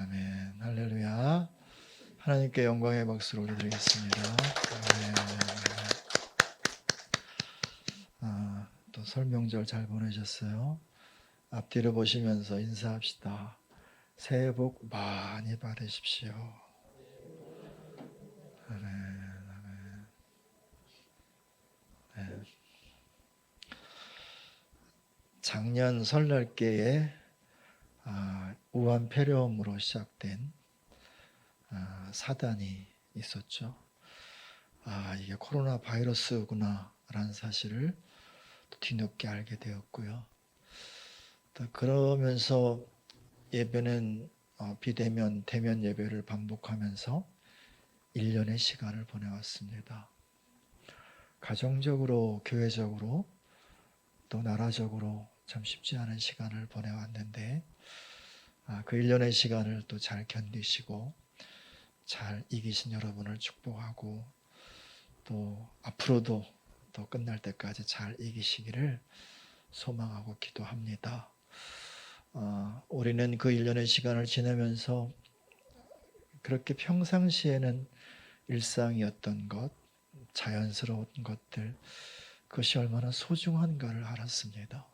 아멘. 할렐루야. 하나님께 영광의 박수를 올려드리겠습니다. 아멘. 또 설명절 잘 보내셨어요? 앞뒤를 보시면서 인사합시다. 새해 복 많이 받으십시오. 아멘. 아멘. 네. 작년 설날께에 우한 폐렴으로 시작된 사단이 있었죠. 이게 코로나 바이러스구나 라는 사실을 뒤늦게 알게 되었고요. 또 그러면서 예배는 비대면, 대면 예배를 반복하면서 1년의 시간을 보내왔습니다. 가정적으로, 교회적으로, 또 나라적으로 참 쉽지 않은 시간을 보내왔는데 그 1년의 시간을 또 잘 견디시고 잘 이기신 여러분을 축복하고 또 앞으로도 또 끝날 때까지 잘 이기시기를 소망하고 기도합니다. 우리는 그 1년의 시간을 지내면서 그렇게 평상시에는 일상이었던 것, 자연스러운 것들, 그것이 얼마나 소중한가를 알았습니다.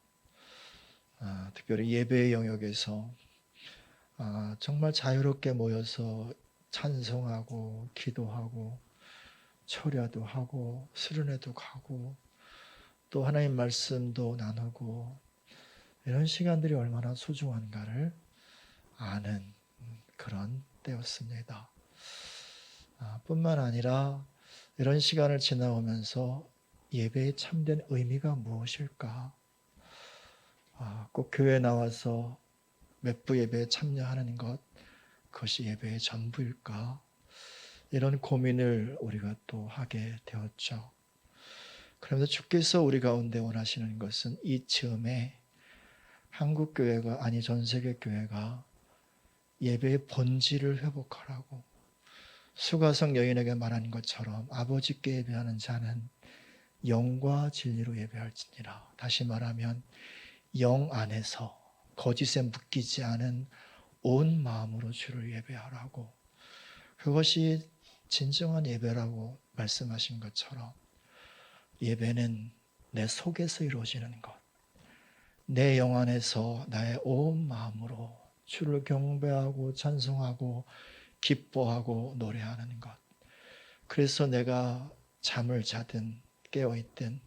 특별히 예배의 영역에서 정말 자유롭게 모여서 찬송하고 기도하고 철야도 하고 수련회도 가고 또 하나님 말씀도 나누고 이런 시간들이 얼마나 소중한가를 아는 그런 때였습니다. 뿐만 아니라 이런 시간을 지나오면서 예배의 참된 의미가 무엇일까? 꼭 교회에 나와서 몇 부 예배에 참여하는 것, 그것이 예배의 전부일까? 이런 고민을 우리가 또 하게 되었죠. 그러면서 주께서 우리 가운데 원하시는 것은 이 즈음에 한국 교회가 아니 전 세계 교회가 예배의 본질을 회복하라고 수가성 여인에게 말한 것처럼 아버지께 예배하는 자는 영과 진리로 예배할지니라. 다시 말하면 영 안에서 거짓에 묶이지 않은 온 마음으로 주를 예배하라고, 그것이 진정한 예배라고 말씀하신 것처럼 예배는 내 속에서 이루어지는 것, 내 영 안에서 나의 온 마음으로 주를 경배하고 찬송하고 기뻐하고 노래하는 것. 그래서 내가 잠을 자든 깨어있든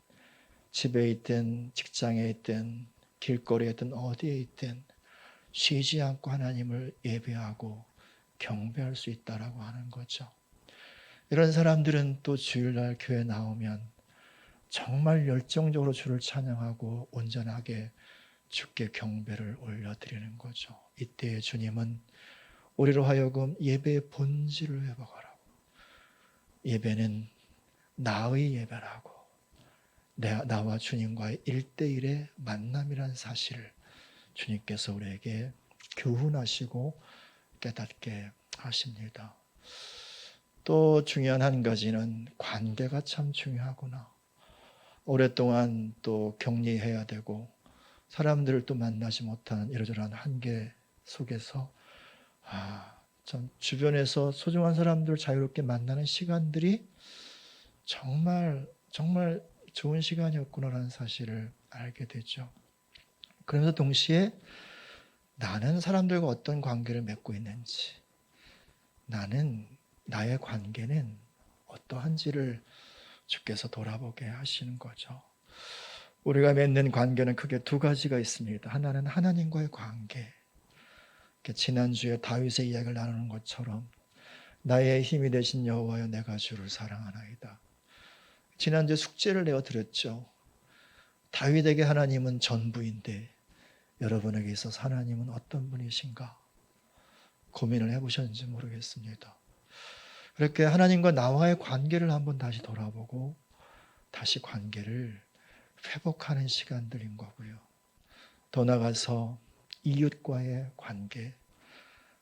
집에 있든 직장에 있든 길거리에 있든 어디에 있든 쉬지 않고 하나님을 예배하고 경배할 수 있다라고 하는 거죠. 이런 사람들은 또 주일날 교회 나오면 정말 열정적으로 주를 찬양하고 온전하게 주께 경배를 올려드리는 거죠. 이때 주님은 우리로 하여금 예배의 본질을 회복하라고, 예배는 나의 예배라고, 나와 주님과의 1대1의 만남이라는 사실을 주님께서 우리에게 교훈하시고 깨닫게 하십니다. 또 중요한 한 가지는 관계가 참 중요하구나. 오랫동안 또 격리해야 되고 사람들을 또 만나지 못하는 이러저러한 한계 속에서 참 주변에서 소중한 사람들을 자유롭게 만나는 시간들이 정말 좋은 시간이었구나라는 사실을 알게 되죠. 그러면서 동시에 나는 사람들과 어떤 관계를 맺고 있는지, 나의 관계는 어떠한지를 주께서 돌아보게 하시는 거죠. 우리가 맺는 관계는 크게 두 가지가 있습니다. 하나는 하나님과의 관계. 지난주에 다윗의 이야기를 나누는 것처럼 나의 힘이 되신 여호와여 내가 주를 사랑하나이다. 지난주에 숙제를 내어드렸죠. 다윗에게 하나님은 전부인데 여러분에게 있어서 하나님은 어떤 분이신가 고민을 해보셨는지 모르겠습니다. 그렇게 하나님과 나와의 관계를 한번 다시 돌아보고 다시 관계를 회복하는 시간들인 거고요. 더 나아가서 이웃과의 관계,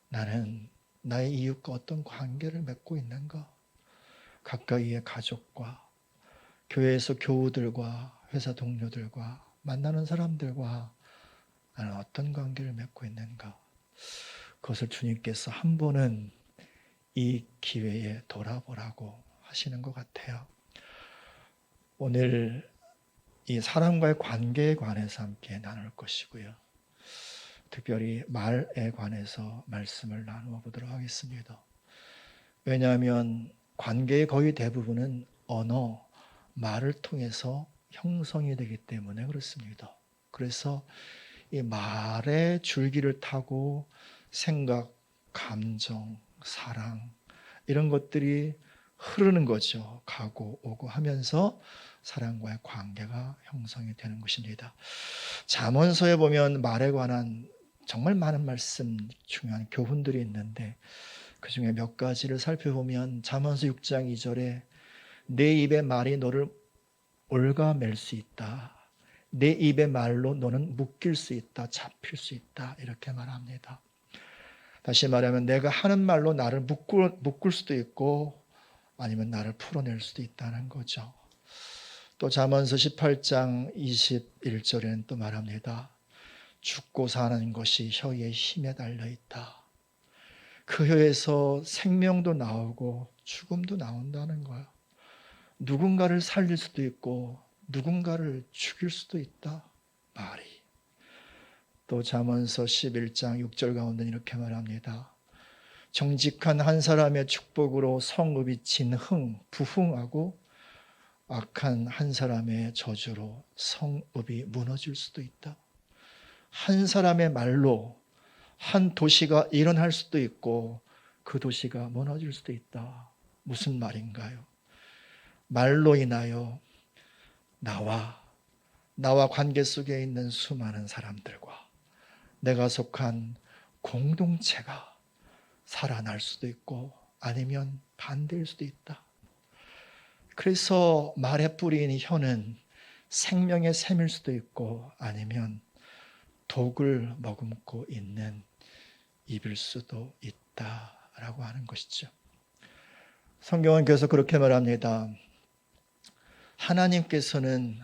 나는 나의 이웃과 어떤 관계를 맺고 있는가? 가까이의 가족과, 교회에서 교우들과, 회사 동료들과, 만나는 사람들과 나는 어떤 관계를 맺고 있는가? 그것을 주님께서 한 번은 이 기회에 돌아보라고 하시는 것 같아요. 오늘 이 사람과의 관계에 관해서 함께 나눌 것이고요. 특별히 말에 관해서 말씀을 나누어 보도록 하겠습니다. 왜냐하면 관계의 거의 대부분은 언어, 말을 통해서 형성이 되기 때문에 그렇습니다. 그래서 이 말의 줄기를 타고 생각, 감정, 사랑 이런 것들이 흐르는 거죠. 가고 오고 하면서 사람과의 관계가 형성이 되는 것입니다. 잠언서에 보면 말에 관한 정말 많은 말씀, 중요한 교훈들이 있는데 그 중에 몇 가지를 살펴보면 잠언서 6장 2절에 내 입의 말이 너를 올가맬 수 있다. 내 입의 말로 너는 묶일 수 있다. 잡힐 수 있다. 이렇게 말합니다. 다시 말하면 내가 하는 말로 나를 묶을 수도 있고 아니면 나를 풀어낼 수도 있다는 거죠. 또 잠언서 18장 21절에는 또 말합니다. 죽고 사는 것이 혀의 힘에 달려있다. 그 혀에서 생명도 나오고 죽음도 나온다는 거예요. 누군가를 살릴 수도 있고 누군가를 죽일 수도 있다. 말이. 또 잠언서 11장 6절 가운데 이렇게 말합니다. 정직한 한 사람의 축복으로 성읍이 진흥, 부흥하고 악한 한 사람의 저주로 성읍이 무너질 수도 있다. 한 사람의 말로 한 도시가 일어날 수도 있고 그 도시가 무너질 수도 있다. 무슨 말인가요? 말로 인하여 나와 관계 속에 있는 수많은 사람들과 내가 속한 공동체가 살아날 수도 있고 아니면 반대일 수도 있다. 그래서 말에 뿌린 혀는 생명의 샘일 수도 있고 아니면 독을 머금고 있는 입일 수도 있다라고 하는 것이죠. 성경은 그래서 그렇게 말합니다. 하나님께서는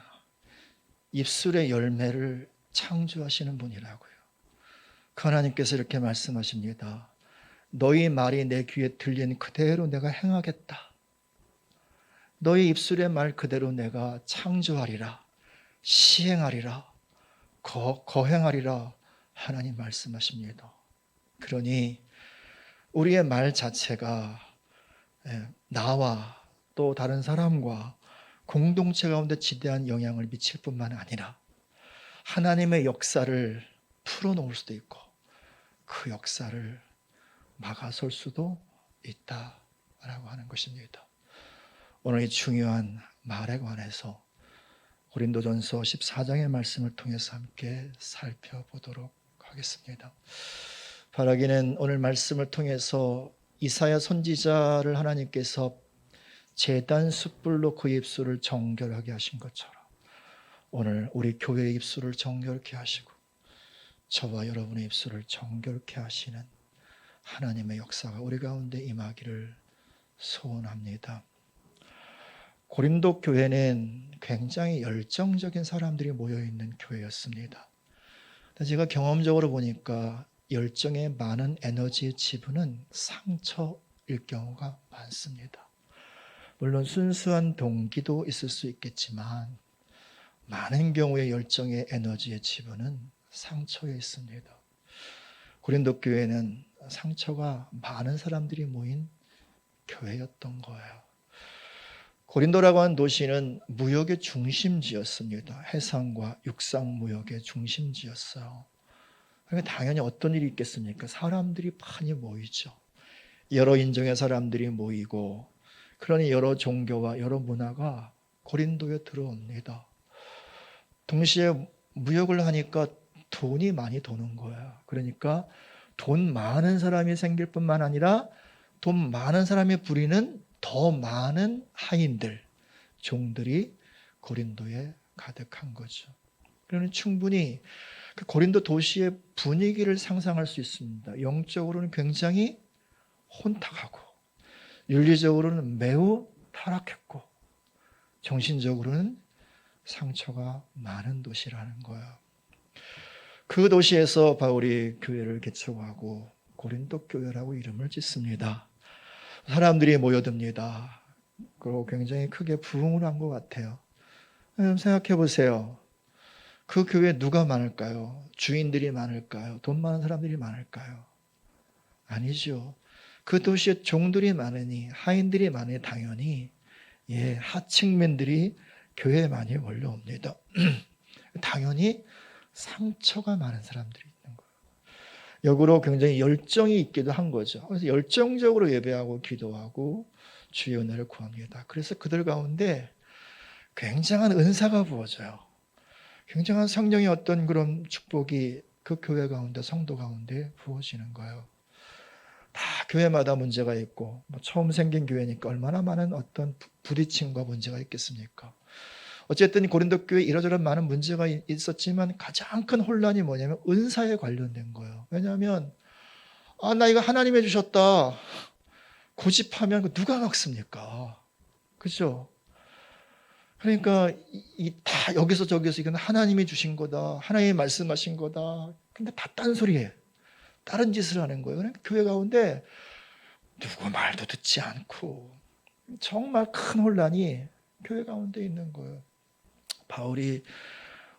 입술의 열매를 창조하시는 분이라고요. 그 하나님께서 이렇게 말씀하십니다. 너희 말이 내 귀에 들린 그대로 내가 행하겠다. 너희 입술의 말 그대로 내가 창조하리라. 시행하리라. 거행하리라. 하나님 말씀하십니다. 그러니 우리의 말 자체가 나와 또 다른 사람과 공동체 가운데 지대한 영향을 미칠 뿐만 아니라 하나님의 역사를 풀어놓을 수도 있고 그 역사를 막아설 수도 있다라고 하는 것입니다. 오늘 이 중요한 말에 관해서 고린도전서 14장의 말씀을 통해서 함께 살펴보도록 하겠습니다. 바라기는 오늘 말씀을 통해서 이사야 선지자를 하나님께서 제단 숯불로 그 입술을 정결하게 하신 것처럼 오늘 우리 교회의 입술을 정결케 하시고 저와 여러분의 입술을 정결케 하시는 하나님의 역사가 우리 가운데 임하기를 소원합니다. 고린도 교회는 굉장히 열정적인 사람들이 모여있는 교회였습니다. 제가 경험적으로 보니까 열정에 많은 에너지의 지분은 상처일 경우가 많습니다. 물론 순수한 동기도 있을 수 있겠지만 많은 경우에 열정의 에너지의 지분은 상처에 있습니다. 고린도 교회는 상처가 많은 사람들이 모인 교회였던 거예요. 고린도라고 하는 도시는 무역의 중심지였습니다. 해상과 육상 무역의 중심지였어요. 그러니까 당연히 어떤 일이 있겠습니까? 사람들이 많이 모이죠. 여러 인종의 사람들이 모이고 그러니 여러 종교와 여러 문화가 고린도에 들어옵니다. 동시에 무역을 하니까 돈이 많이 도는 거예요. 그러니까 돈 많은 사람이 생길 뿐만 아니라 돈 많은 사람이 부리는 더 많은 하인들, 종들이 고린도에 가득한 거죠. 그러니 충분히 그 고린도 도시의 분위기를 상상할 수 있습니다. 영적으로는 굉장히 혼탁하고 윤리적으로는 매우 타락했고 정신적으로는 상처가 많은 도시라는 거예요. 그 도시에서 바울이 교회를 개척하고 고린도 교회라고 이름을 짓습니다. 사람들이 모여듭니다. 그리고 굉장히 크게 부흥을 한 것 같아요. 생각해 보세요. 그 교회에 누가 많을까요? 주인들이 많을까요? 돈 많은 사람들이 많을까요? 아니죠. 그 도시에 종들이 많으니, 하인들이 많으니 당연히 하층민들이 교회에 많이 몰려옵니다. 당연히 상처가 많은 사람들이 있는 거예요. 역으로 굉장히 열정이 있기도 한 거죠. 그래서 열정적으로 예배하고 기도하고 주의 은혜를 구합니다. 그래서 그들 가운데 굉장한 은사가 부어져요. 굉장한 성령의 어떤 그런 축복이 그 교회 가운데, 성도 가운데 부어지는 거예요. 다 교회마다 문제가 있고, 처음 생긴 교회니까 얼마나 많은 어떤 부딪힘과 문제가 있겠습니까? 어쨌든 고린도 교회 이러저런 많은 문제가 있었지만 가장 큰 혼란이 뭐냐면 은사에 관련된 거예요. 왜냐하면 나 이거 하나님이 주셨다 고집하면 누가 막습니까? 그죠? 그러니까 다 여기서 저기서 이건 하나님이 주신 거다, 하나님이 말씀하신 거다. 근데 다 딴소리해. 다른 짓을 하는 거예요. 그러니까 교회 가운데 누구 말도 듣지 않고 정말 큰 혼란이 교회 가운데 있는 거예요. 바울이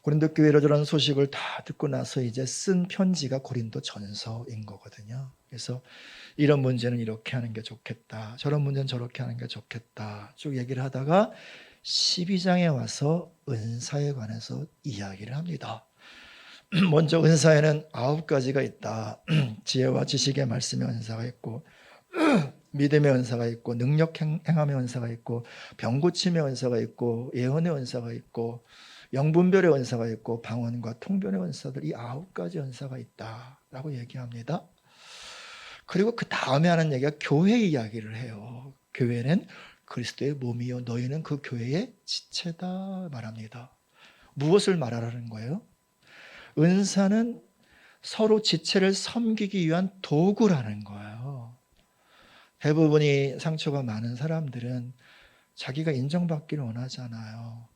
고린도 교회 이러저런 소식을 다 듣고 나서 이제 쓴 편지가 고린도 전서인 거거든요. 그래서 이런 문제는 이렇게 하는 게 좋겠다, 저런 문제는 저렇게 하는 게 좋겠다 쭉 얘기를 하다가 12장에 와서 은사에 관해서 이야기를 합니다. 먼저 은사에는 9가지가 있다. 지혜와 지식의 말씀의 은사가 있고, 믿음의 은사가 있고, 능력 행함의 은사가 있고, 병 고침의 은사가 있고, 예언의 은사가 있고, 영분별의 은사가 있고, 방언과 통변의 은사들, 이 9가지 은사가 있다라고 얘기합니다. 그리고 그 다음에 하는 얘기가 교회 이야기를 해요. 교회는 그리스도의 몸이요 너희는 그 교회의 지체다 말합니다. 무엇을 말하라는 거예요? 은사는 서로 지체를 섬기기 위한 도구라는 거예요. 대부분이 상처가 많은 사람들은 자기가 인정받기를 원하잖아요.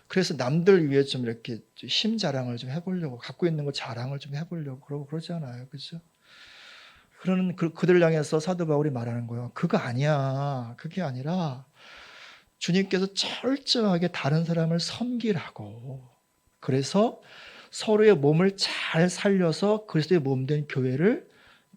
그래서 남들 위해 좀 이렇게 힘 자랑을 좀 해보려고, 갖고 있는 거 자랑을 좀 해보려고 그러고 그러잖아요. 그죠? 그러는 그들 향해서 사도 바울이 말하는 거예요. 그거 아니야. 그게 아니라 주님께서 철저하게 다른 사람을 섬기라고. 그래서 서로의 몸을 잘 살려서 그리스도의 몸된 교회를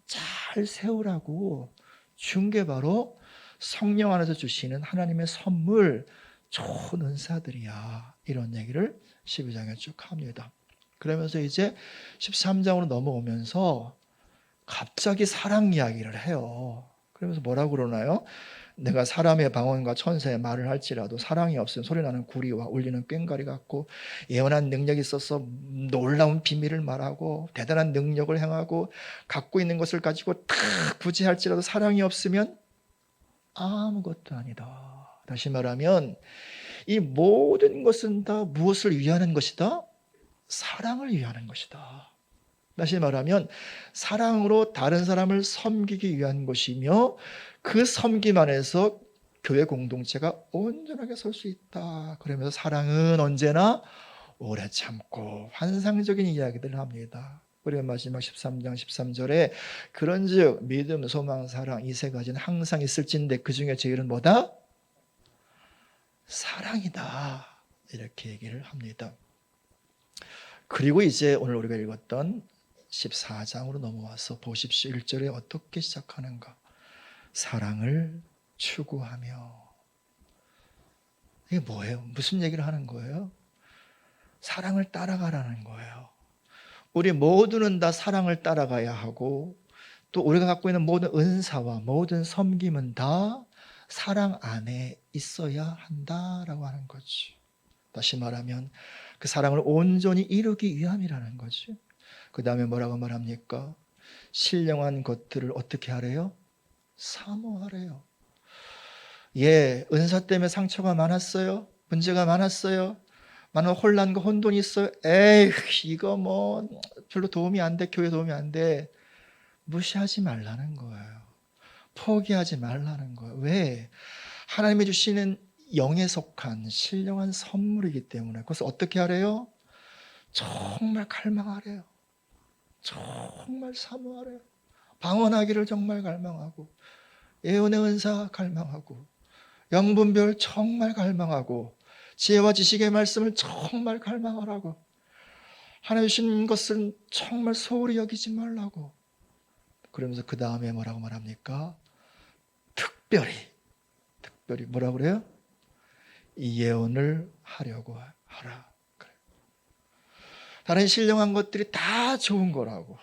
잘 세우라고 준 게 바로 성령 안에서 주시는 하나님의 선물, 좋은 은사들이야. 이런 얘기를 12장에 쭉 합니다. 그러면서 이제 13장으로 넘어오면서 갑자기 사랑 이야기를 해요. 그러면서 뭐라고 그러나요? 내가 사람의 방언과 천사의 말을 할지라도 사랑이 없으면 소리나는 구리와 울리는 꽹과리 같고, 예언한 능력이 있어서 놀라운 비밀을 말하고 대단한 능력을 행하고 갖고 있는 것을 가지고 다 부지할지라도 사랑이 없으면 아무것도 아니다. 다시 말하면 이 모든 것은 다 무엇을 위하는 것이다? 사랑을 위하는 것이다. 다시 말하면 사랑으로 다른 사람을 섬기기 위한 것이며, 그 섬김 안에서 교회 공동체가 온전하게 설 수 있다. 그러면서 사랑은 언제나 오래 참고 환상적인 이야기들을 합니다. 그리고 마지막 13장 13절에 그런즉 믿음, 소망, 사랑 이 세 가지는 항상 있을진데 그 중에 제일은 뭐다? 사랑이다. 이렇게 얘기를 합니다. 그리고 이제 오늘 우리가 읽었던 14장으로 넘어와서 보십시오. 1절에 어떻게 시작하는가? 사랑을 추구하며. 이게 뭐예요? 무슨 얘기를 하는 거예요? 사랑을 따라가라는 거예요. 우리 모두는 다 사랑을 따라가야 하고, 또 우리가 갖고 있는 모든 은사와 모든 섬김은 다 사랑 안에 있어야 한다라고 하는 거지. 다시 말하면 그 사랑을 온전히 이루기 위함이라는 거지. 그 다음에 뭐라고 말합니까? 신령한 것들을 어떻게 하래요? 사모하래요. 은사 때문에 상처가 많았어요. 문제가 많았어요. 많은 혼란과 혼돈이 있어요. 이거 뭐 별로 도움이 안 돼. 교회 도움이 안 돼. 무시하지 말라는 거예요. 포기하지 말라는 거예요. 왜? 하나님이 주시는 영에 속한 신령한 선물이기 때문에. 그래서 어떻게 하래요? 정말 갈망하래요. 정말 사모하래요. 방언하기를 정말 갈망하고, 예언의 은사 갈망하고, 영분별 정말 갈망하고, 지혜와 지식의 말씀을 정말 갈망하라고, 하나님 주신 것을 정말 소홀히 여기지 말라고. 그러면서 그 다음에 뭐라고 말합니까? 특별히 뭐라고 그래요? 이 예언을 하려고 하라. 그래요. 다른 신령한 것들이 다 좋은 거라고.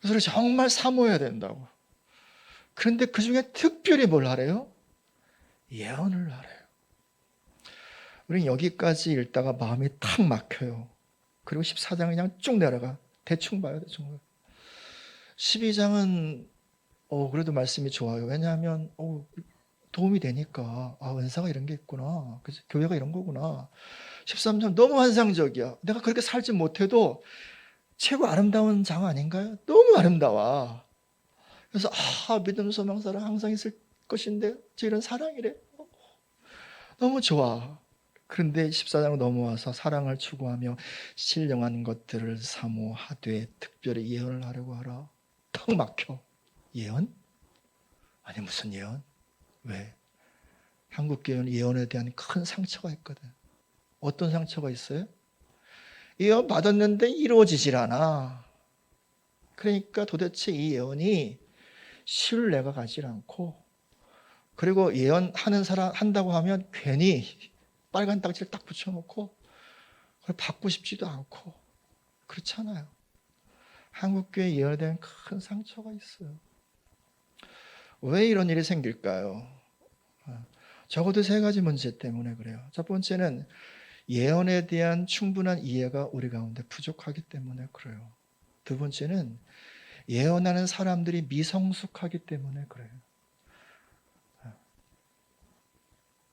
그래서 정말 사모해야 된다고. 그런데 그 중에 특별히 뭘 하래요? 예언을 하래요. 우리는 여기까지 읽다가 마음이 탁 막혀요. 그리고 14장은 그냥 쭉 내려가. 대충 봐요, 대충 봐요. 12장은 그래도 말씀이 좋아요. 왜냐하면 도움이 되니까 은사가 이런 게 있구나. 그치? 교회가 이런 거구나. 13장 너무 환상적이야. 내가 그렇게 살지 못해도 최고 아름다운 장 아닌가요? 너무 아름다워. 그래서 믿음, 소망, 사랑 항상 있을 것인데 저 이런 사랑이래. 너무 좋아. 그런데 14장으로 넘어와서 사랑을 추구하며 신령한 것들을 사모하되 특별히 예언을 하려고 하라. 턱 막혀. 예언? 아니 무슨 예언? 왜? 한국 교회는 예언에 대한 큰 상처가 있거든. 어떤 상처가 있어요? 예언 받았는데 이루어지질 않아. 그러니까 도대체 이 예언이 신뢰가 가지 않고, 그리고 예언하는 사람 한다고 하면 괜히 빨간 딱지를 딱 붙여놓고 그걸 받고 싶지도 않고 그렇잖아요. 한국 교회 예언에 대한 큰 상처가 있어요. 왜 이런 일이 생길까요? 적어도 세 가지 문제 때문에 그래요. 첫 번째는 예언에 대한 충분한 이해가 우리 가운데 부족하기 때문에 그래요. 두 번째는 예언하는 사람들이 미성숙하기 때문에 그래요.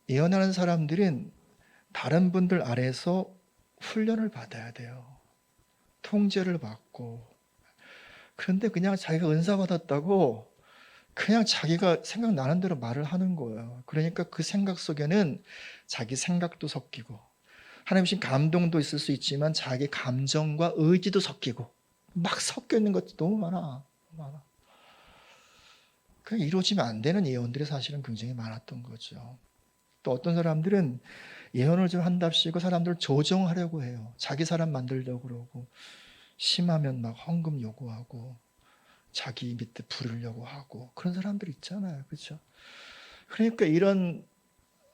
예언하는 사람들은 다른 분들 아래에서 훈련을 받아야 돼요. 통제를 받고. 그런데 그냥 자기가 은사 받았다고 그냥 자기가 생각나는 대로 말을 하는 거예요. 그러니까 그 생각 속에는 자기 생각도 섞이고, 하나님 신 감동도 있을 수 있지만 자기 감정과 의지도 섞이고 막 섞여 있는 것도 너무 많아. 그냥 이루어지면 안 되는 예언들이 사실은 굉장히 많았던 거죠. 또 어떤 사람들은 예언을 좀 한답시고 사람들을 조정하려고 해요. 자기 사람 만들려고 그러고, 심하면 막 헌금 요구하고 자기 밑에 부르려고 하고 그런 사람들 있잖아요. 그렇죠? 그러니까 이런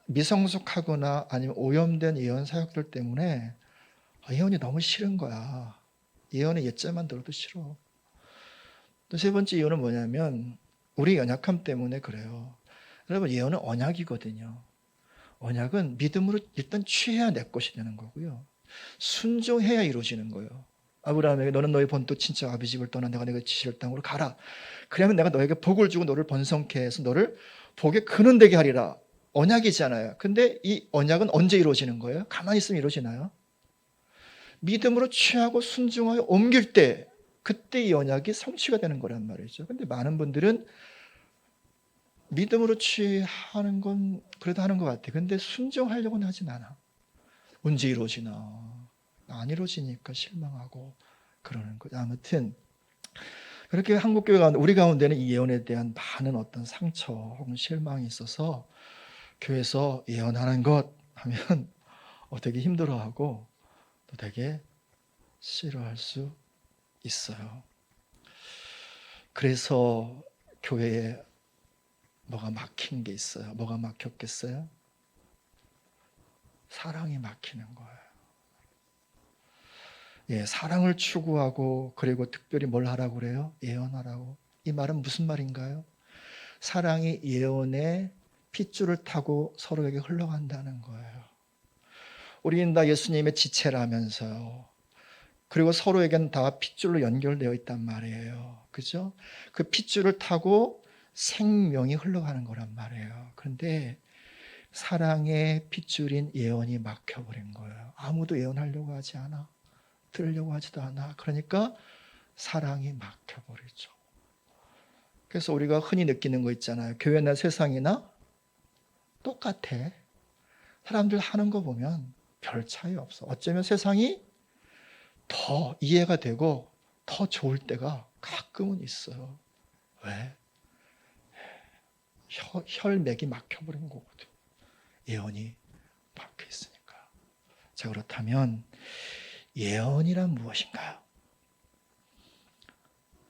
미성숙하거나 아니면 오염된 예언 사역들 때문에 예언이 너무 싫은 거야. 예언의 예자만 들어도 싫어. 또 세 번째 이유는 뭐냐면 우리 연약함 때문에 그래요. 여러분, 예언은 언약이거든요. 언약은 믿음으로 일단 취해야 내 것이 되는 거고요. 순종해야 이루어지는 거예요. 아브라함에게 너는 너의 본토 친척 아비 집을 떠나 내가 너에게 지시할 땅으로 가라. 그러면 내가 너에게 복을 주고 너를 번성케 해서 너를 복의 근원 되게 하리라. 언약이잖아요. 근데 이 언약은 언제 이루어지는 거예요? 가만히 있으면 이루어지나요? 믿음으로 취하고 순종하여 옮길 때, 그때 이 언약이 성취가 되는 거란 말이죠. 근데 많은 분들은 믿음으로 취하는 건 그래도 하는 것 같아. 근데 순종하려고는 하진 않아. 언제 이루어지나? 안 이루어지니까 실망하고 그러는 거죠. 아무튼 그렇게 한국교회 가운데, 우리 가운데는 이 예언에 대한 많은 어떤 상처 혹은 실망이 있어서 교회에서 예언하는 것 하면 되게 힘들어하고 또 되게 싫어할 수 있어요. 그래서 교회에 뭐가 막힌 게 있어요. 뭐가 막혔겠어요? 사랑이 막히는 거예요. 사랑을 추구하고 그리고 특별히 뭘 하라고 그래요? 예언하라고. 이 말은 무슨 말인가요? 사랑이 예언의 핏줄을 타고 서로에게 흘러간다는 거예요. 우리는 다 예수님의 지체라면서요. 그리고 서로에게는 다 핏줄로 연결되어 있단 말이에요. 그죠? 그 핏줄을 타고 생명이 흘러가는 거란 말이에요. 그런데 사랑의 핏줄인 예언이 막혀버린 거예요. 아무도 예언하려고 하지 않아. 들으려고 하지도 않아. 그러니까 사랑이 막혀버리죠. 그래서 우리가 흔히 느끼는 거 있잖아요. 교회나 세상이나 똑같아. 사람들 하는 거 보면 별 차이 없어. 어쩌면 세상이 더 이해가 되고 더 좋을 때가 가끔은 있어요. 왜? 혈맥이 막혀버린 거거든. 예언이 막혀 있으니까. 자, 그렇다면 예언이란 무엇인가요?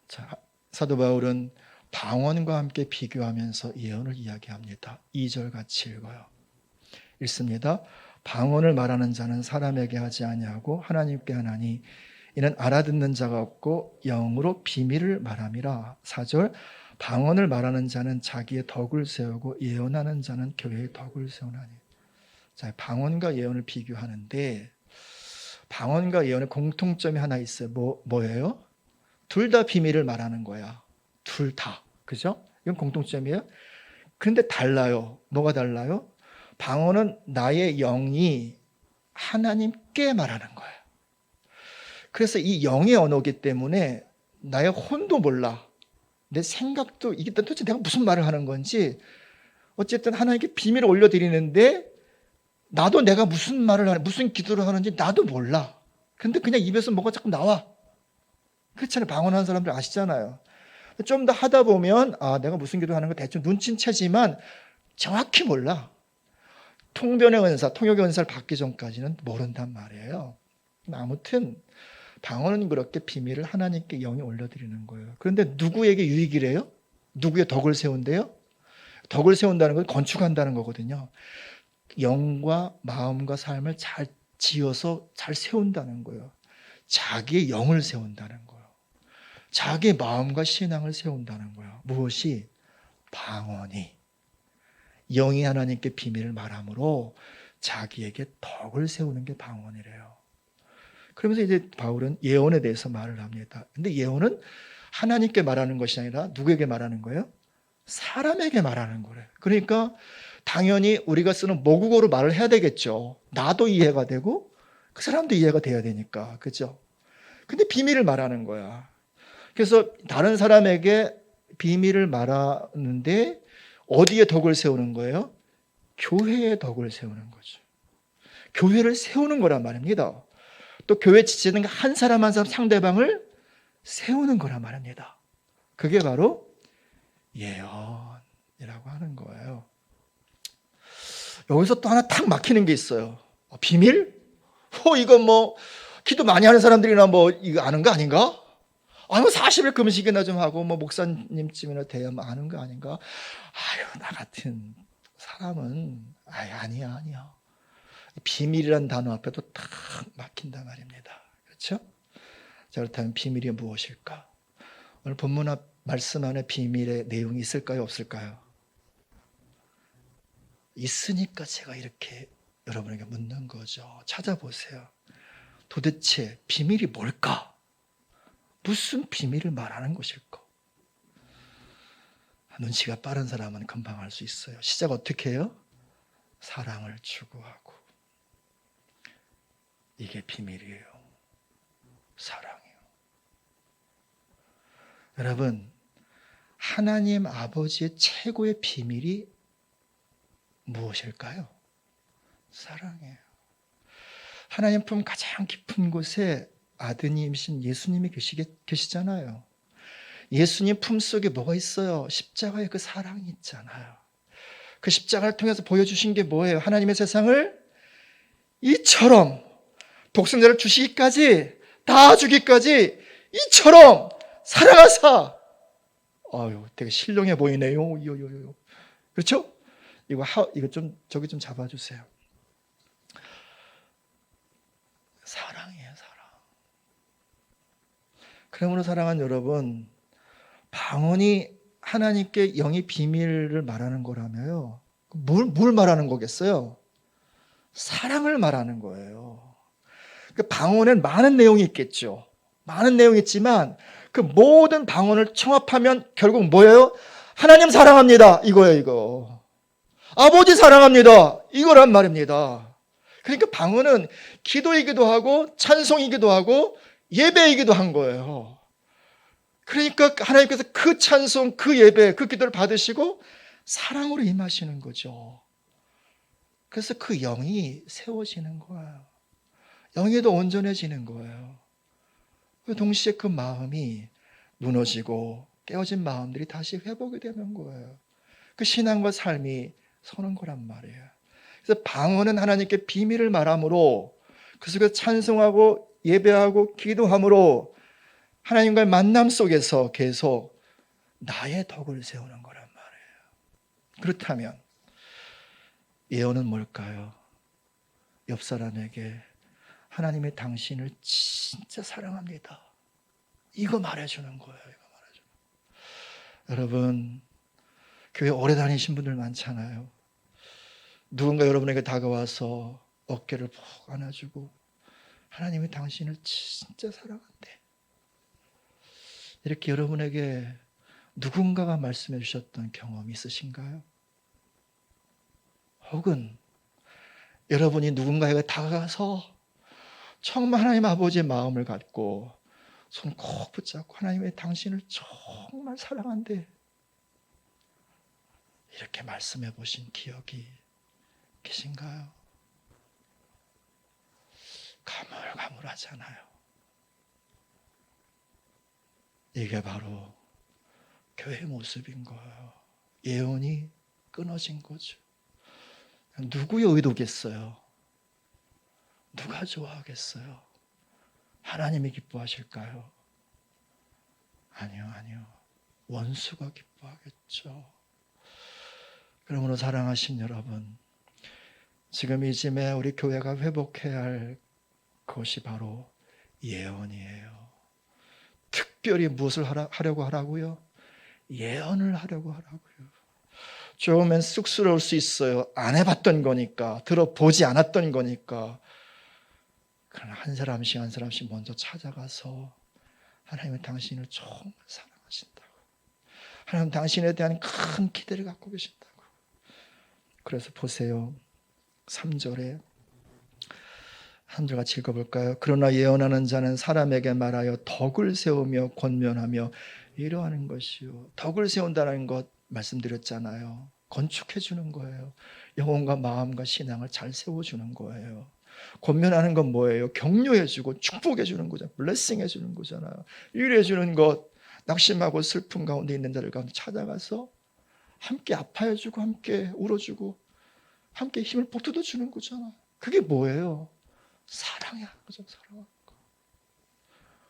자, 사도 바울은 방언과 함께 비교하면서 예언을 이야기합니다. 2절 같이 읽어요. 읽습니다. 방언을 말하는 자는 사람에게 하지 아니하고 하나님께 하나니 이는 알아듣는 자가 없고 영으로 비밀을 말함이라. 4절 방언을 말하는 자는 자기의 덕을 세우고 예언하는 자는 교회의 덕을 세우나니. 자, 방언과 예언을 비교하는데 방언과 예언의 공통점이 하나 있어요. 뭐예요? 둘 다 비밀을 말하는 거야. 둘 다. 그죠? 이건 공통점이에요. 그런데 달라요. 뭐가 달라요? 방언은 나의 영이 하나님께 말하는 거예요. 그래서 이 영의 언어이기 때문에 나의 혼도 몰라. 내 생각도 이게 도대체 내가 무슨 말을 하는 건지 어쨌든 하나님께 비밀을 올려드리는데 나도 내가 무슨 말을 하는 무슨 기도를 하는지 나도 몰라. 근데 그냥 입에서 뭐가 자꾸 나와. 그렇잖아요. 방언하는 사람들 아시잖아요. 좀 더 하다 보면 내가 무슨 기도하는 거 대충 눈치채지만 정확히 몰라. 통변의 은사, 통역의 은사를 받기 전까지는 모른단 말이에요. 아무튼 방언은 그렇게 비밀을 하나님께 영이 올려드리는 거예요. 그런데 누구에게 유익이래요? 누구의 덕을 세운대요? 덕을 세운다는 건 건축한다는 거거든요. 영과 마음과 삶을 잘 지어서 잘 세운다는 거예요. 자기의 영을 세운다는 거예요. 자기의 마음과 신앙을 세운다는 거예요. 무엇이? 방언이. 영이 하나님께 비밀을 말함으로 자기에게 덕을 세우는 게 방언이래요. 그러면서 이제 바울은 예언에 대해서 말을 합니다. 근데 예언은 하나님께 말하는 것이 아니라 누구에게 말하는 거예요? 사람에게 말하는 거래요. 그러니까 당연히 우리가 쓰는 모국어로 말을 해야 되겠죠. 나도 이해가 되고 그 사람도 이해가 돼야 되니까. 그죠? 근데 비밀을 말하는 거야. 그래서 다른 사람에게 비밀을 말하는데 어디에 덕을 세우는 거예요? 교회에 덕을 세우는 거죠. 교회를 세우는 거란 말입니다. 또 교회 지체는 한 사람 한 사람 상대방을 세우는 거란 말입니다. 그게 바로 예언이라고 하는 거예요. 여기서 또 하나 탁 막히는 게 있어요. 비밀? 이건 뭐 기도 많이 하는 사람들이나 뭐 이거 아는 거 아닌가? 뭐 40일 금식이나 좀 하고 뭐 목사님쯤이나 돼야 아는 거 아닌가? 나 같은 사람은 아니야. 비밀이란 단어 앞에도 탁 막힌단 말입니다. 그렇죠? 자, 그렇다면 비밀이 무엇일까? 오늘 본문 앞 말씀 안에 비밀의 내용이 있을까요? 없을까요? 있으니까 제가 이렇게 여러분에게 묻는 거죠. 찾아보세요. 도대체 비밀이 뭘까? 무슨 비밀을 말하는 것일까? 눈치가 빠른 사람은 금방 알 수 있어요. 시작 어떻게 해요? 사랑을 추구하고. 이게 비밀이에요. 사랑이에요. 여러분, 하나님 아버지의 최고의 비밀이 무엇일까요? 사랑이에요. 하나님 품 가장 깊은 곳에 아드님이신 예수님이 계시잖아요. 예수님 품속에 뭐가 있어요? 십자가의 그 사랑이 있잖아요. 그 십자가를 통해서 보여주신 게 뭐예요? 하나님의 세상을 이처럼 독생자를 주시기까지 다 주기까지 이처럼 사랑하사. 되게 신령해 보이네요. 그렇죠? 이거 좀 저기 좀 잡아주세요. 사랑이에요, 사랑. 그러므로 사랑하는 여러분, 방언이 하나님께 영의 비밀을 말하는 거라며요. 뭘 말하는 거겠어요? 사랑을 말하는 거예요. 그 방언엔 많은 내용이 있겠죠. 많은 내용이 있지만 그 모든 방언을 총합하면 결국 뭐예요? 하나님 사랑합니다. 이거예요, 이거. 아버지 사랑합니다. 이거란 말입니다. 그러니까 방언은 기도이기도 하고 찬송이기도 하고 예배이기도 한 거예요. 그러니까 하나님께서 그 찬송, 그 예배, 그 기도를 받으시고 사랑으로 임하시는 거죠. 그래서 그 영이 세워지는 거예요. 영이 더 온전해지는 거예요. 동시에 그 마음이 무너지고 깨어진 마음들이 다시 회복이 되는 거예요. 그 신앙과 삶이 서는 거란 말이에요. 그래서 방언은 하나님께 비밀을 말함으로 그 속에 찬송하고 예배하고 기도함으로 하나님과의 만남 속에서 계속 나의 덕을 세우는 거란 말이에요. 그렇다면 예언은 뭘까요? 옆 사람에게 하나님이 당신을 진짜 사랑합니다. 이거 말해주는 거예요. 이거 말해주는 거예요. 여러분, 교회 오래 다니신 분들 많잖아요. 누군가 여러분에게 다가와서 어깨를 푹 안아주고 하나님이 당신을 진짜 사랑한대. 이렇게 여러분에게 누군가가 말씀해 주셨던 경험이 있으신가요? 혹은 여러분이 누군가에게 다가가서 정말 하나님 아버지의 마음을 갖고 손 꼭 붙잡고 하나님의 당신을 정말 사랑한대. 이렇게 말씀해 보신 기억이 계신가요? 가물가물하잖아요. 이게 바로 교회의 모습인 거예요. 예언이 끊어진 거죠. 누구의 의도겠어요? 누가 좋아하겠어요? 하나님이 기뻐하실까요? 아니요. 원수가 기뻐하겠죠. 그러므로 사랑하신 여러분, 지금 이 쯤에 우리 교회가 회복해야 할 것이 바로 예언이에요. 특별히 무엇을 하려고 하라고요? 예언을 하려고 하라고요. 처음엔 쑥스러울 수 있어요. 안 해봤던 거니까, 들어보지 않았던 거니까. 그러나 한 사람씩 한 사람씩 먼저 찾아가서 하나님은 당신을 정말 사랑하신다고, 하나님 당신에 대한 큰 기대를 갖고 계신다고. 그래서 보세요, 3절에 한 절 같이 읽어볼까요? 그러나 예언하는 자는 사람에게 말하여 덕을 세우며 권면하며 이러하는 것이요. 덕을 세운다는 것 말씀드렸잖아요. 건축해 주는 거예요. 영혼과 마음과 신앙을 잘 세워주는 거예요. 권면하는 건 뭐예요? 격려해 주고 축복해 주는 거잖아요. 블레싱 해 주는 거잖아요. 위로해 주는 것, 낙심하고 슬픔 가운데 있는 자들 가운데 찾아가서 함께 아파해 주고 함께 울어주고 함께 힘을 북돋워 주는 거잖아요. 그게 뭐예요? 사랑이야. 그죠? 사랑하는 거.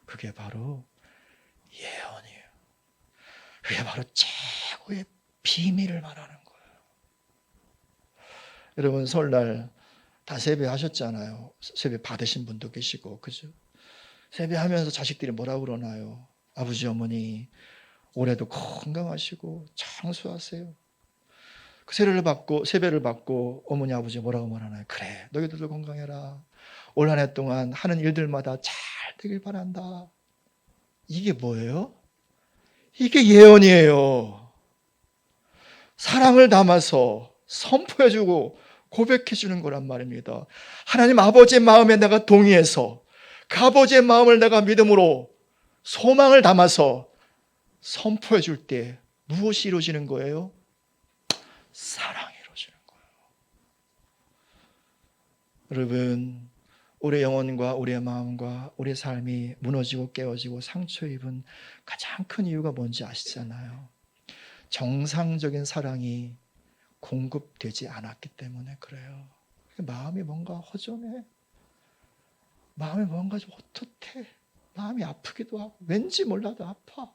그게 바로 예언이에요. 그게 바로 최고의 비밀을 말하는 거예요. 여러분, 설날 다 세배하셨잖아요. 세배 받으신 분도 계시고, 그죠? 세배하면서 자식들이 뭐라고 그러나요? 아버지, 어머니, 올해도 건강하시고 장수하세요. 그 세배를 받고 어머니, 아버지 뭐라고 말하나요? 그래, 너희들도 건강해라. 올 한 해 동안 하는 일들마다 잘 되길 바란다. 이게 뭐예요? 이게 예언이에요. 사랑을 담아서 선포해주고 고백해주는 거란 말입니다. 하나님 아버지의 마음에 내가 동의해서 그 아버지의 마음을 내가 믿음으로 소망을 담아서 선포해 줄 때 무엇이 이루어지는 거예요? 사랑이 이루어지는 거예요. 여러분, 우리의 영혼과 우리의 마음과 우리의 삶이 무너지고 깨어지고 상처 입은 가장 큰 이유가 뭔지 아시잖아요. 정상적인 사랑이 공급되지 않았기 때문에 그래요. 마음이 뭔가 허전해. 마음이 뭔가 좀 헛헛해. 마음이 아프기도 하고 왠지 몰라도 아파.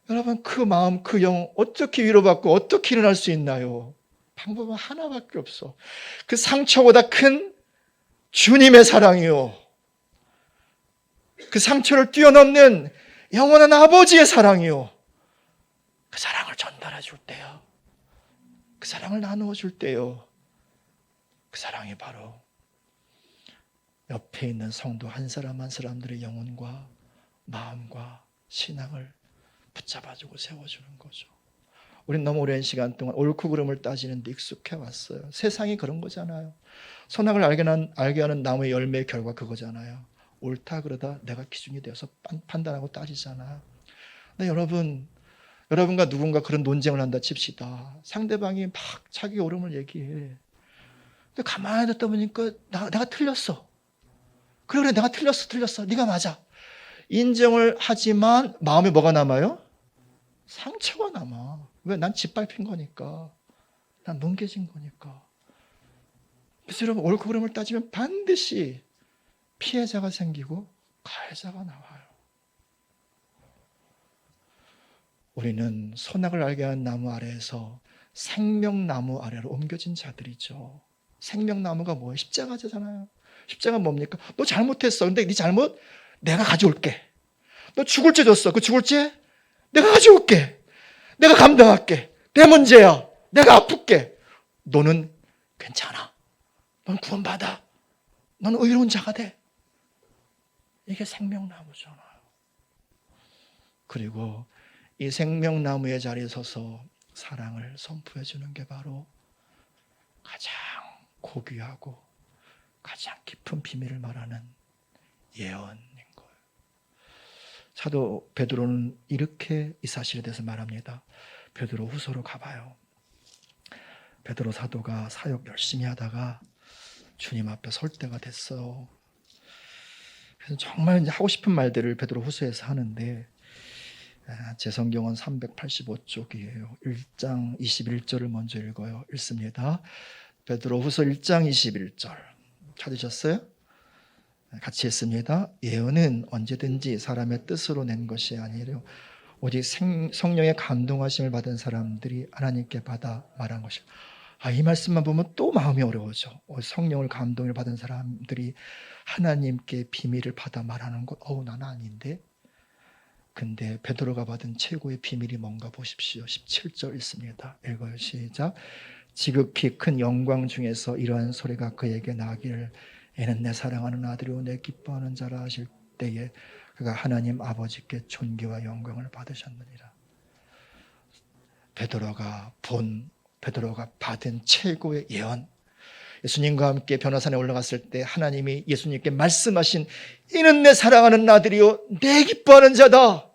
여러분, 그 마음, 그 영 어떻게 위로받고 어떻게 일어날 수 있나요? 방법은 하나밖에 없어. 그 상처보다 큰 주님의 사랑이요, 그 상처를 뛰어넘는 영원한 아버지의 사랑이요, 그 사랑을 전달해 줄 때요, 그 사랑을 나누어 줄 때요, 그 사랑이 바로 옆에 있는 성도 한 사람 한 사람들의 영혼과 마음과 신앙을 붙잡아주고 세워주는 거죠. 우린 너무 오랜 시간 동안 옳고 그름을 따지는 데 익숙해 왔어요. 세상이 그런 거잖아요. 선악을 알게 하는 나무의 열매의 결과 그거잖아요. 옳다 그러다 내가 기준이 되어서 판단하고 따지잖아요. 근데 여러분과 누군가 그런 논쟁을 한다 칩시다. 상대방이 막 자기 옳음을 얘기해. 근데 가만히 듣다 보니까 내가 틀렸어. 그래 내가 틀렸어. 네가 맞아. 인정을 하지만 마음에 뭐가 남아요? 상처가 남아. 왜? 난 짓밟힌 거니까. 난 뭉개진 거니까. 그래서 여러분, 옳고 그름을 따지면 반드시 피해자가 생기고 가해자가 나와요. 우리는 선악을 알게 한 나무 아래에서 생명나무 아래로 옮겨진 자들이죠. 생명나무가 뭐예요? 십자가잖아요. 십자가 뭡니까? 너 잘못했어. 근데 네 잘못 내가 가져올게. 너 죽을 죄 졌어. 그 죽을 죄 내가 가져올게. 내가 감당할게. 내 문제야. 내가 아플게. 너는 괜찮아. 넌 구원받아. 넌 의로운 자가 돼. 이게 생명나무잖아요. 그리고 이 생명나무의 자리에 서서 사랑을 선포해 주는 게 바로 가장 고귀하고 가장 깊은 비밀을 말하는 예언인 거예요. 사도 베드로는 이렇게 이 사실에 대해서 말합니다. 베드로 후서로 가봐요. 베드로 사도가 사역 열심히 하다가 주님 앞에 설 때가 됐어요. 그래서 정말 이제 하고 싶은 말들을 베드로 후서에서 하는데, 제 성경은 385쪽이에요. 1장 21절을 먼저 읽어요. 읽습니다. 베드로 후서 1장 21절 찾으셨어요? 같이 했습니다. 예언은 언제든지 사람의 뜻으로 낸 것이 아니라 오직 성령의 감동하심을 받은 사람들이 하나님께 받아 말한 것이다. 이 말씀만 보면 또 마음이 어려워져. 성령을 감동을 받은 사람들이 하나님께 비밀을 받아 말하는 것, 나는 아닌데. 근데 베드로가 받은 최고의 비밀이 뭔가 보십시오. 17절 있습니다. 읽어요. 시작. 지극히 큰 영광 중에서 이러한 소리가 그에게 나기를, 얘는 내 사랑하는 아들이요 내 기뻐하는 자라 하실 때에 그가 하나님 아버지께 존귀와 영광을 받으셨느니라. 베드로가 받은 최고의 예언, 예수님과 함께 변호산에 올라갔을 때 하나님이 예수님께 말씀하신, 이는 내 사랑하는 아들이요 내 기뻐하는 자다.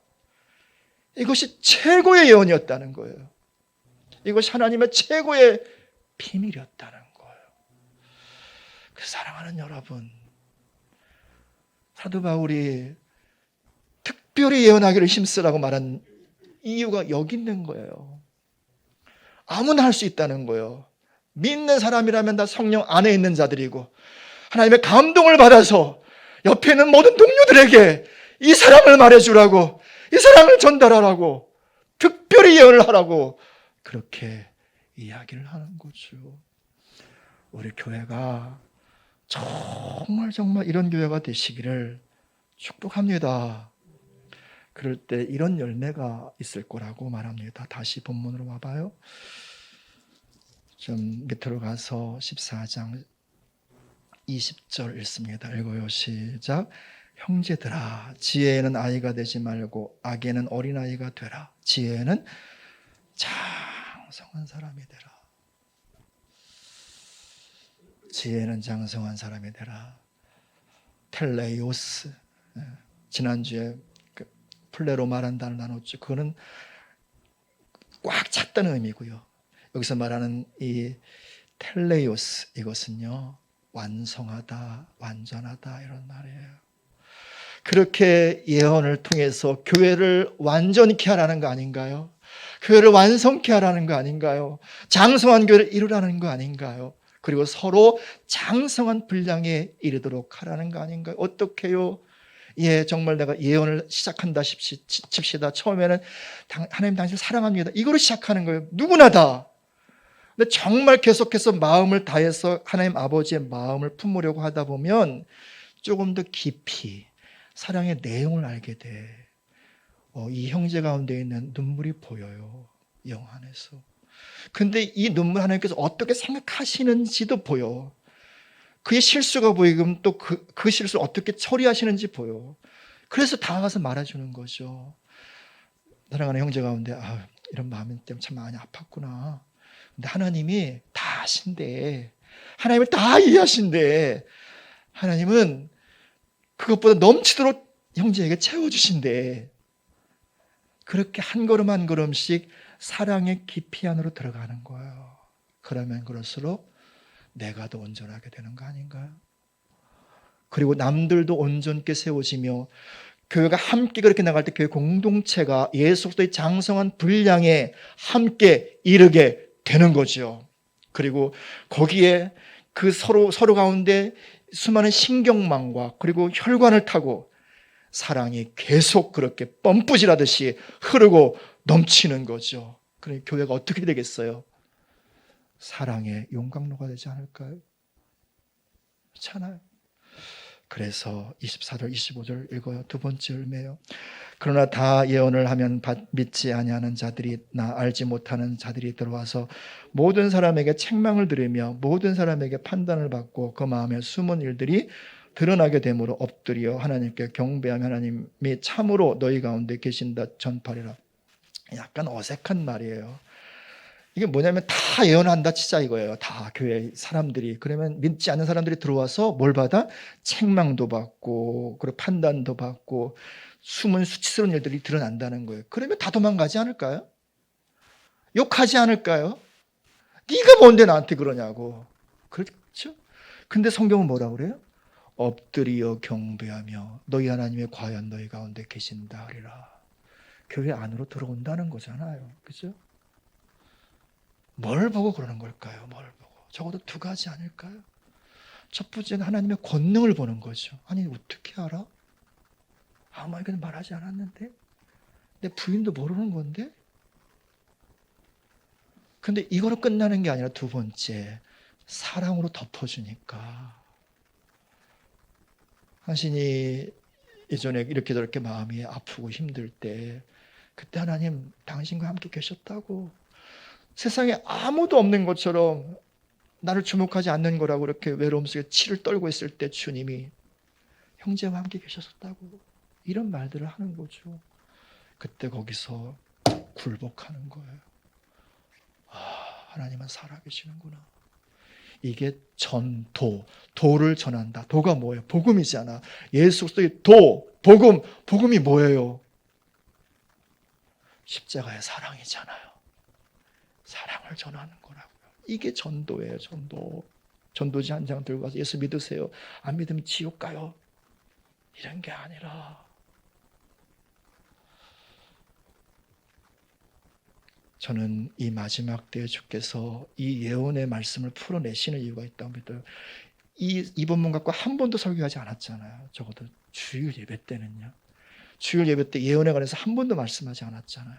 이것이 최고의 예언이었다는 거예요. 이것이 하나님의 최고의 비밀이었다는 거예요. 그 사랑하는 여러분, 사도 바울이 특별히 예언하기를 힘쓰라고 말한 이유가 여기 있는 거예요. 아무나 할 수 있다는 거예요. 믿는 사람이라면 다 성령 안에 있는 자들이고 하나님의 감동을 받아서 옆에 있는 모든 동료들에게 이 사랑을 말해주라고, 이 사랑을 전달하라고, 특별히 예언을 하라고 그렇게 이야기를 하는 거죠. 우리 교회가 정말 이런 교회가 되시기를 축복합니다. 그럴 때 이런 열매가 있을 거라고 말합니다. 다시 본문으로 와봐요. 좀 밑으로 가서 14장 20절 읽습니다. 읽어요. 시작. 형제들아, 지혜에는 아이가 되지 말고 악에는 어린아이가 되라. 지혜에는 장성한 사람이 되라. 지혜는 장성한 사람이 되라. 텔레이오스, 지난주에 플레로 말한 단어를 나눴죠. 그거는 꽉 찼다는 의미고요. 여기서 말하는 이 텔레이오스, 이것은요 완성하다, 완전하다 이런 말이에요. 그렇게 예언을 통해서 교회를 완전케 하라는 거 아닌가요? 교회를 완성케 하라는 거 아닌가요? 장성한 교회를 이루라는 거 아닌가요? 그리고 서로 장성한 분량에 이르도록 하라는 거 아닌가요? 어떻게요? 정말 내가 예언을 시작한다 칩시다. 처음에는 하나님 당신을 사랑합니다. 이거로 시작하는 거예요. 누구나 다. 근데 정말 계속해서 마음을 다해서 하나님 아버지의 마음을 품으려고 하다 보면 조금 더 깊이 사랑의 내용을 알게 돼. 이 형제 가운데 있는 눈물이 보여요. 영 안에서. 근데 이 눈물 하나님께서 어떻게 생각하시는지도 보여. 그의 실수가 보이면 또 그 실수를 어떻게 처리하시는지 보여. 그래서 다가가서 말해주는 거죠. 사랑하는 형제 가운데 이런 마음 때문에 참 많이 아팠구나. 근데 하나님이 다 아신대. 하나님을 다 이해하신대. 하나님은 그것보다 넘치도록 형제에게 채워주신대. 그렇게 한 걸음 한 걸음씩 사랑의 깊이 안으로 들어가는 거예요. 그러면 그럴수록 내가 더 온전하게 되는 거 아닌가요? 그리고 남들도 온전케 세워지며 교회가 함께 그렇게 나갈 때 교회 공동체가 예수 그리스도의 장성한 분량에 함께 이르게 되는 거죠. 그리고 거기에 그 서로 가운데 수많은 신경망과 그리고 혈관을 타고 사랑이 계속 그렇게 펌프질하듯이 흐르고 넘치는 거죠. 그러니 교회가 어떻게 되겠어요? 사랑의 용광로가 되지 않을까요? 그렇잖아요. 그래서 24절 25절 읽어요. 두 번째 열매요. 그러나 다 예언을 하면 믿지 아니하는 자들이 나 알지 못하는 자들이 들어와서 모든 사람에게 책망을 들으며 모든 사람에게 판단을 받고 그 마음에 숨은 일들이 드러나게 되므로 엎드려 하나님께 경배하며 하나님이 참으로 너희 가운데 계신다 전파리라. 약간 어색한 말이에요. 이게 뭐냐면 다 예언한다 치자 이거예요. 다 교회 사람들이. 그러면 믿지 않는 사람들이 들어와서 뭘 받아? 책망도 받고 그리고 판단도 받고 숨은 수치스러운 일들이 드러난다는 거예요. 그러면 다 도망가지 않을까요? 욕하지 않을까요? 네가 뭔데 나한테 그러냐고. 그렇죠? 근데 성경은 뭐라고 그래요? 엎드려 경배하며 너희 하나님의 과연 너희 가운데 계신다 하리라. 교회 안으로 들어온다는 거잖아요. 그죠? 뭘 보고 그러는 걸까요? 뭘 보고? 적어도 두 가지 아닐까요? 첫 번째는 하나님의 권능을 보는 거죠. 아니 어떻게 알아? 아무에게도 말하지 않았는데? 내 부인도 모르는 건데? 근데 이거로 끝나는 게 아니라 두 번째, 사랑으로 덮어주니까. 당신이 예전에 이렇게 저렇게 마음이 아프고 힘들 때 그때 하나님 당신과 함께 계셨다고, 세상에 아무도 없는 것처럼 나를 주목하지 않는 거라고 이렇게 외로움 속에 치를 떨고 있을 때 주님이 형제와 함께 계셨었다고, 이런 말들을 하는 거죠. 그때 거기서 굴복하는 거예요. 하나님은 살아계시는구나. 이게 전도, 도를 전한다. 도가 뭐예요? 복음이잖아. 예수 그리스도의 도, 복음이 뭐예요? 십자가의 사랑이잖아요. 사랑을 전하는 거라고요. 이게 전도예요. 전도지 한 장 들고 가서 예수 믿으세요. 안 믿으면 지옥 가요. 이런 게 아니라, 저는 이 마지막 때에 주께서 이 예언의 말씀을 풀어내시는 이유가 있다고 믿어요. 이 본문 갖고 한 번도 설교하지 않았잖아요. 적어도 주일 예배 때는요. 주일 예배 때 예언에 관해서 한 번도 말씀하지 않았잖아요.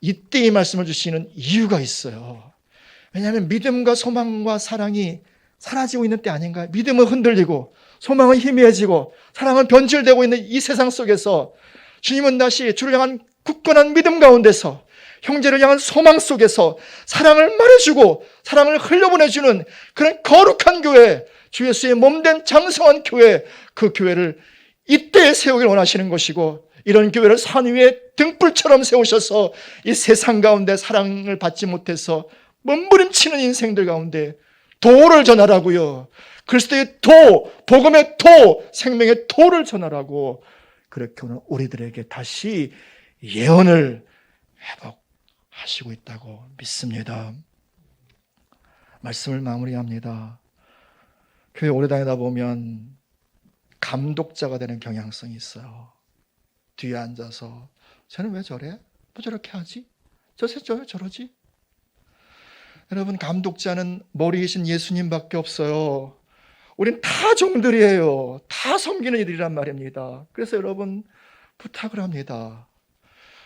이때 이 말씀을 주시는 이유가 있어요. 왜냐하면 믿음과 소망과 사랑이 사라지고 있는 때 아닌가요? 믿음은 흔들리고 소망은 희미해지고 사랑은 변질되고 있는 이 세상 속에서 주님은 다시 주를 향한 굳건한 믿음 가운데서, 형제를 향한 소망 속에서 사랑을 말해주고 사랑을 흘려보내주는 그런 거룩한 교회, 주 예수의 몸된 장성한 교회, 그 교회를 이때에 세우길 원하시는 것이고, 이런 교회를 산 위에 등불처럼 세우셔서 이 세상 가운데 사랑을 받지 못해서 몸부림치는 인생들 가운데 도를 전하라고요. 그리스도의 도, 복음의 도, 생명의 도를 전하라고, 그렇게 오늘 우리들에게 다시 예언을 회복하시고 있다고 믿습니다. 말씀을 마무리합니다. 교회 오래 다니다 보면 감독자가 되는 경향성이 있어요. 뒤에 앉아서 쟤는 왜 저래? 뭐 저렇게 하지? 저새 저러지? 여러분, 감독자는 머리 계신 예수님밖에 없어요. 우린 다 종들이에요. 다 섬기는 이들이란 말입니다. 그래서 여러분, 부탁을 합니다.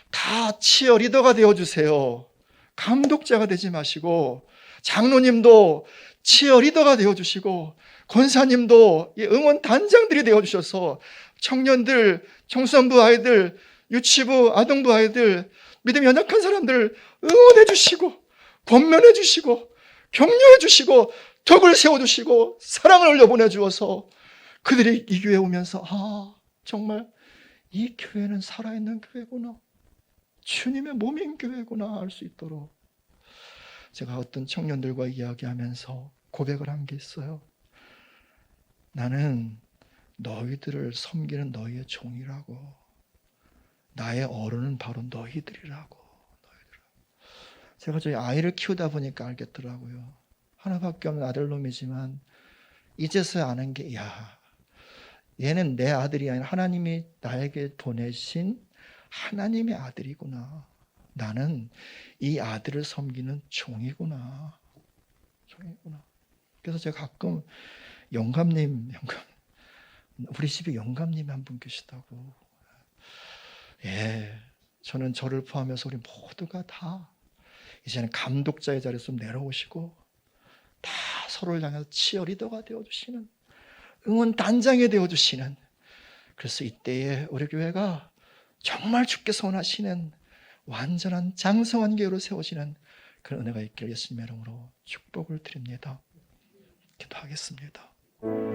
다 치어리더가 되어주세요. 감독자가 되지 마시고, 장로님도 치어리더가 되어주시고, 권사님도 응원 단장들이 되어주셔서 청년들, 청소년부 아이들, 유치부, 아동부 아이들, 믿음이 연약한 사람들 응원해 주시고 권면해 주시고 격려해 주시고 덕을 세워주시고 사랑을 흘려보내 주어서 그들이 이 교회에 오면서 정말 이 교회는 살아있는 교회구나, 주님의 몸인 교회구나 알 수 있도록, 제가 어떤 청년들과 이야기하면서 고백을 한 게 있어요. 나는 너희들을 섬기는 너희의 종이라고. 나의 어른은 바로 너희들이라고. 제가 저희 아이를 키우다 보니까 알겠더라고요. 하나밖에 없는 아들놈이지만 이제서야 아는 게, 얘는 내 아들이 아니라 하나님이 나에게 보내신 하나님의 아들이구나. 나는 이 아들을 섬기는 종이구나. 종이구나. 그래서 제가 가끔 영감님, 우리 집에 영감님이 한 분 계시다고. 예, 저는 저를 포함해서 우리 모두가 다 이제는 감독자의 자리에서 좀 내려오시고 다 서로를 향해서 치어리더가 되어주시는, 응원 단장이 되어주시는, 그래서 이때에 우리 교회가 정말 주께서 원하시는 완전한 장성한 교회로 세워지는 그런 은혜가 있기를 예수님의 이름으로 축복을 드립니다. 기도하겠습니다.